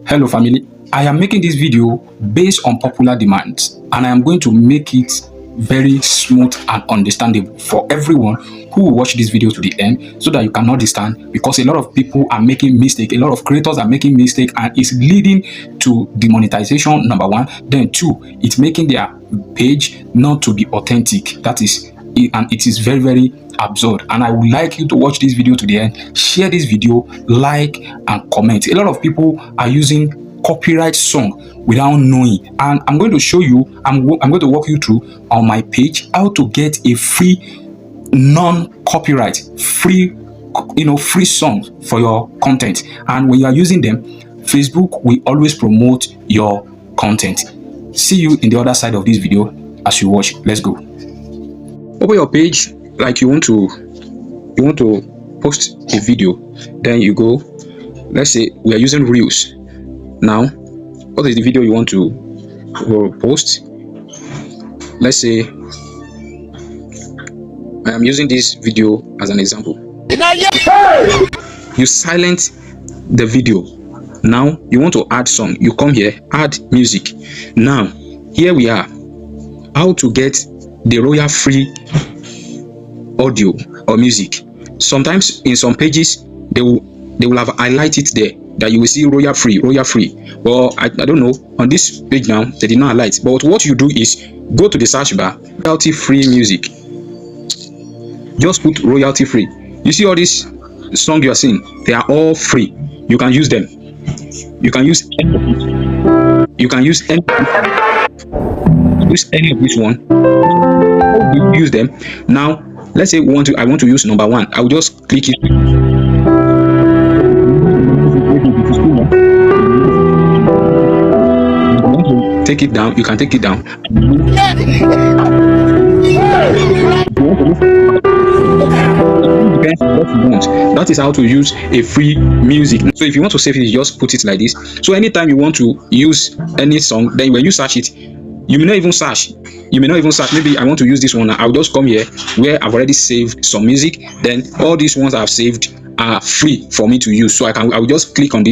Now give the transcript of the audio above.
Hello family, I am making this video based on popular demand and I am going to make it very smooth and understandable for everyone who will watch this video to the end so that you can understand, because a lot of people are making mistake, a lot of creators are making mistake, and it's leading to demonetization, number one. Then two, it's making their page not to be authentic. That is it, and it is very absurd. And I would like you to watch this video to the end, share this video, like and comment. A lot of people are using copyright song without knowing, and I'm going to show you, I'm going to walk you through on my page how to get a free non-copyright free song for your content. And when you are using them, Facebook will always promote your content. See you in the other side of this video as you watch. Let's go. Open your page like you want to post a video. Then you go, let's say we are using Reels. Now, what is the video you want to post? Let's say I am using this video as an example. You silence the video. Now you want to add song. You come here, add music. Now here we are. How to get the royal free audio or music. Sometimes in some pages they will have highlighted there that you will see royal free. Well, I don't know, on this page now they did not highlight, but what you do is go to the search bar, royalty free music, just put royalty free. You see all these songs you are seeing, they are all free. You can use them. You can use any of it. You can use any of this one. You use them. Now let's say I want to use number one. I will just click it. Take it down, you can take it down. That is how to use a free music. So if you want to save it, you just put it like this. So anytime you want to use any song, then when you search it, you may not even search. Maybe I want to use this one. I'll just come here where I've already saved some music. Then all these ones I've saved are free for me to use. So I will just click on this.